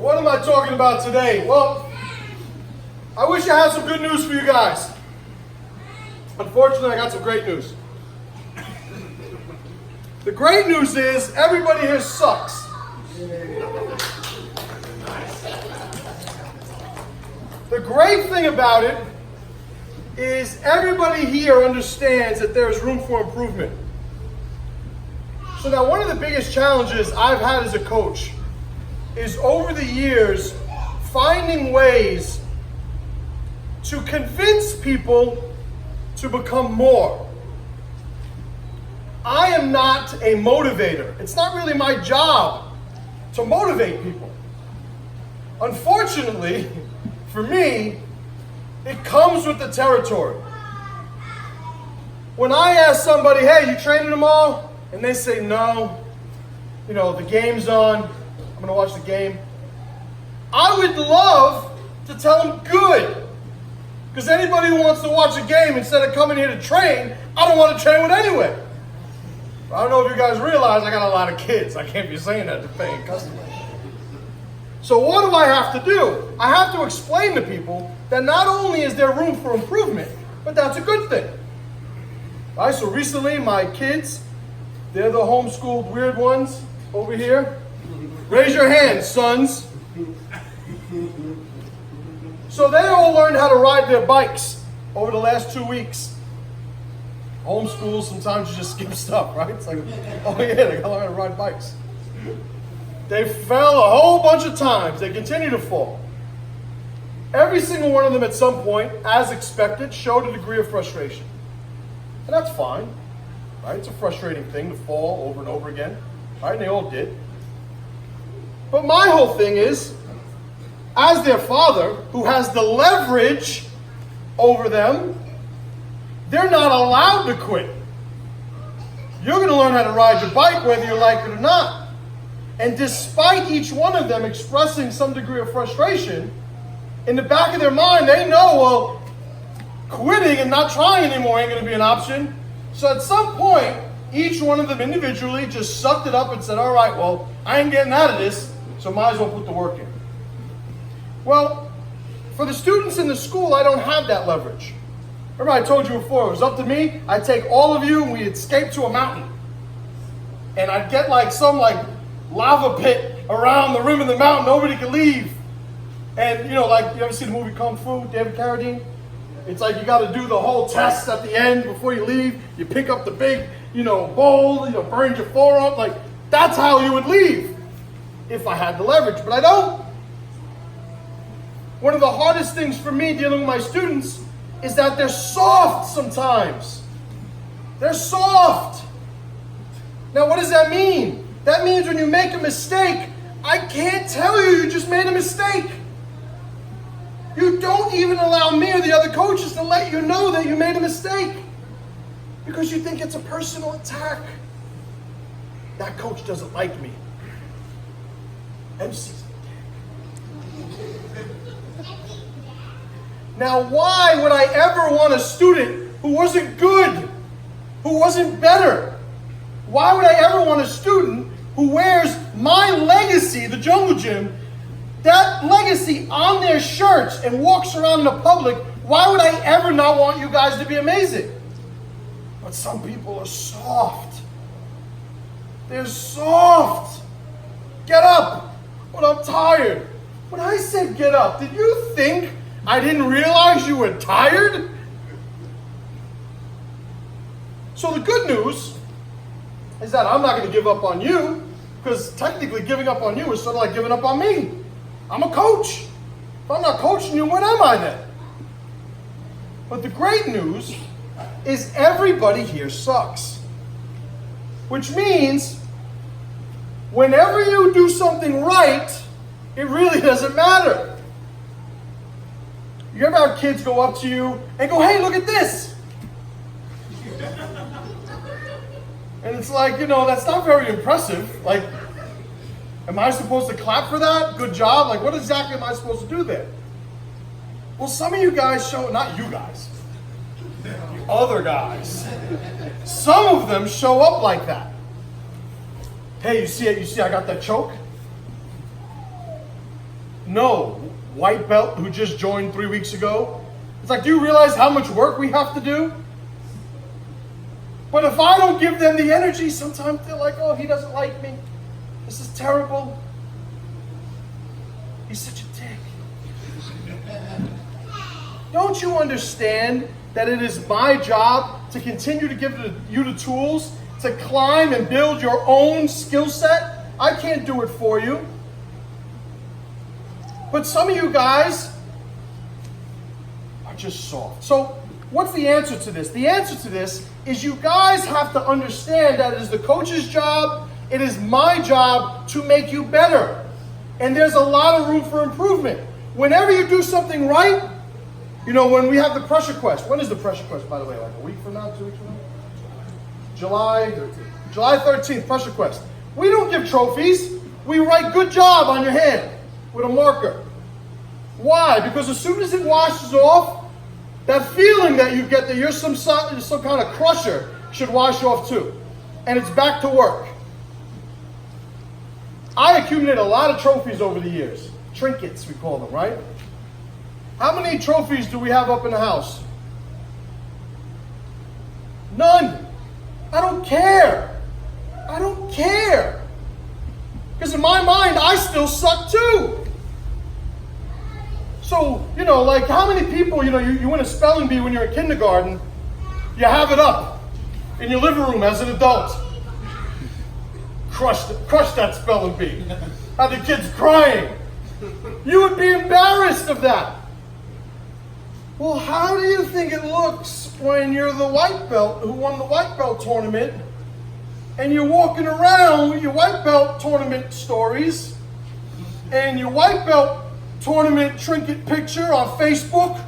What am I talking about today? Well, I wish I had some good news for you guys. Unfortunately, I got some great news. The great news is everybody here sucks. The great thing about it is everybody here understands that there's room for improvement. So now one of the biggest challenges I've had as a coach is over the years finding ways to convince people to become more. I am not a motivator. It's not really my job to motivate people. Unfortunately, for me, it comes with the territory. When I ask somebody, hey, you training tomorrow? And they say no, the game's on, I'm gonna watch the game. I would love to tell them good. Because anybody who wants to watch a game instead of coming here to train, I don't want to train with anyway. I don't know if you guys realize I got a lot of kids. I can't be saying that to paying customers. So what do I have to do? I have to explain to people that not only is there room for improvement, but that's a good thing. All right, so recently my kids, they're the homeschooled weird ones over here. Raise your hands, sons. So they all learned how to ride their bikes over the last 2 weeks. Homeschool, sometimes you just skip stuff, right? It's like, oh yeah, they gotta learn how to ride bikes. They fell a whole bunch of times. They continue to fall. Every single one of them at some point, as expected, showed a degree of frustration. And that's fine, right? It's a frustrating thing to fall over and over again, right? And they all did. But my whole thing is, as their father, who has the leverage over them, they're not allowed to quit. You're going to learn how to ride your bike whether you like it or not. And despite each one of them expressing some degree of frustration, in the back of their mind, they know, well, quitting and not trying anymore ain't going to be an option. So at some point, each one of them individually just sucked it up and said, all right, well, I ain't getting out of this, so might as well put the work in. Well, for the students in the school, I don't have that leverage. Remember I told you before, it was up to me, I'd take all of you and we'd escape to a mountain. And I'd get some lava pit around the rim of the mountain, nobody could leave. And you ever see the movie Kung Fu, David Carradine? It's like you got to do the whole test at the end before you leave. You pick up the big, bowl, burn your forearm. That's how you would leave if I had the leverage, but I don't. One of the hardest things for me dealing with my students is that they're soft sometimes. They're soft. Now, what does that mean? That means when you make a mistake, I can't tell you just made a mistake. You don't even allow me or the other coaches to let you know that you made a mistake because you think it's a personal attack. That coach doesn't like me. MC's Now, why would I ever want a student who wasn't good, who wasn't better? Why would I ever want a student who wears my legacy, the Jungle Gym, that legacy on their shirts and walks around in the public? Why would I ever not want you guys to be amazing? But some people are soft. They're soft. Get up. But I'm tired. When I said get up, did you think I didn't realize you were tired? So the good news is that I'm not going to give up on you, because technically giving up on you is sort of like giving up on me. I'm a coach. If I'm not coaching you, what am I then? But the great news is everybody here sucks. Which means whenever you do something right, it really doesn't matter. You ever have kids go up to you and go, hey, look at this? And it's like, that's not very impressive. Am I supposed to clap for that? Good job? What exactly am I supposed to do there? Well, some of you guys not you guys, the other guys, some of them show up like that. Hey, you see it? You see I got that choke? No, white belt who just joined 3 weeks ago. It's like, do you realize how much work we have to do? But if I don't give them the energy, sometimes they're like, oh, he doesn't like me. This is terrible. He's such a dick. Don't you understand that it is my job to continue to give you the tools to climb and build your own skill set? I can't do it for you. But some of you guys are just soft. So what's the answer to this? The answer to this is you guys have to understand that it is the coach's job, it is my job to make you better. And there's a lot of room for improvement. Whenever you do something right, you know, when we have the pressure quest, when is the pressure quest, by the way? Like a week from now, 2 weeks from now? July 13th, pressure quest. We don't give trophies. We write good job on your hand with a marker. Why? Because as soon as it washes off, that feeling that you get that you're some kind of crusher should wash off too. And it's back to work. I accumulated a lot of trophies over the years. Trinkets, we call them, right? How many trophies do we have up in the house? None. I don't care. I don't care. Because in my mind, I still suck too. So, you know, like how many people, you know, you win a spelling bee when you're in kindergarten, you have it up in your living room as an adult. Crush that spelling bee. Have the kids crying. You would be embarrassed of that. Well, how do you think it looks when you're the white belt who won the white belt tournament and you're walking around with your white belt tournament stories and your white belt tournament trinket picture on Facebook?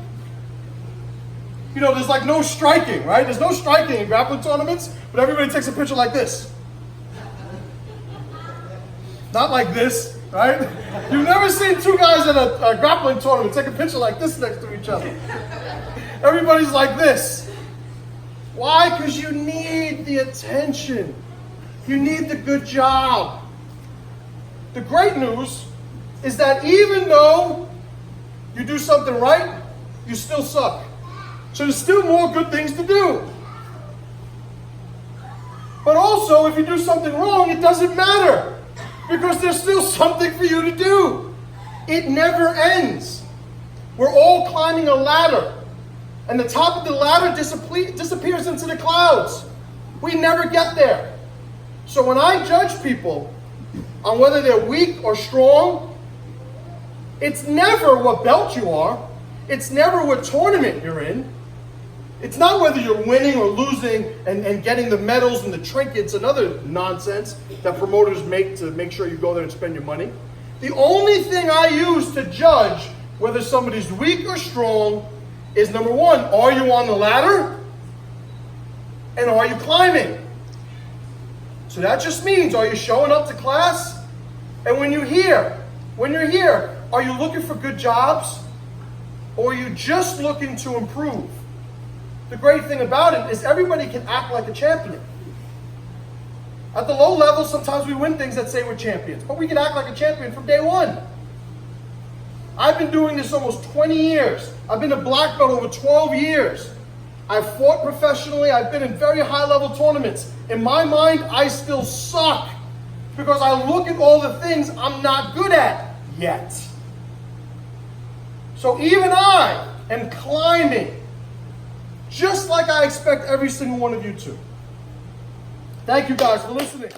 You know, there's like no striking, right? There's no striking in grappling tournaments, but everybody takes a picture like this. Not like this, right? You've never seen two guys at a grappling tournament take a picture like this next to each other. Everybody's like this. Why? Because you need the attention. You need the good job. The great news is that even though you do something right, you still suck. So there's still more good things to do. But also, if you do something wrong, it doesn't matter. Because there's still something for you to do. It never ends. We're all climbing a ladder. And the top of the ladder disappears into the clouds. We never get there. So when I judge people on whether they're weak or strong, it's never what belt you are. It's never what tournament you're in. It's not whether you're winning or losing and getting the medals and the trinkets and other nonsense that promoters make to make sure you go there and spend your money. The only thing I use to judge whether somebody's weak or strong is, number one, are you on the ladder? And are you climbing? So that just means, are you showing up to class? And when you're here, are you looking for good jobs? Or are you just looking to improve? The great thing about it is everybody can act like a champion. At the low level, sometimes we win things that say we're champions, but we can act like a champion from day one. I've been doing this almost 20 years. I've been a black belt over 12 years. I've fought professionally. I've been in very high-level tournaments. In my mind, I still suck because I look at all the things I'm not good at yet. So even I am climbing, just like I expect every single one of you to. Thank you guys for listening.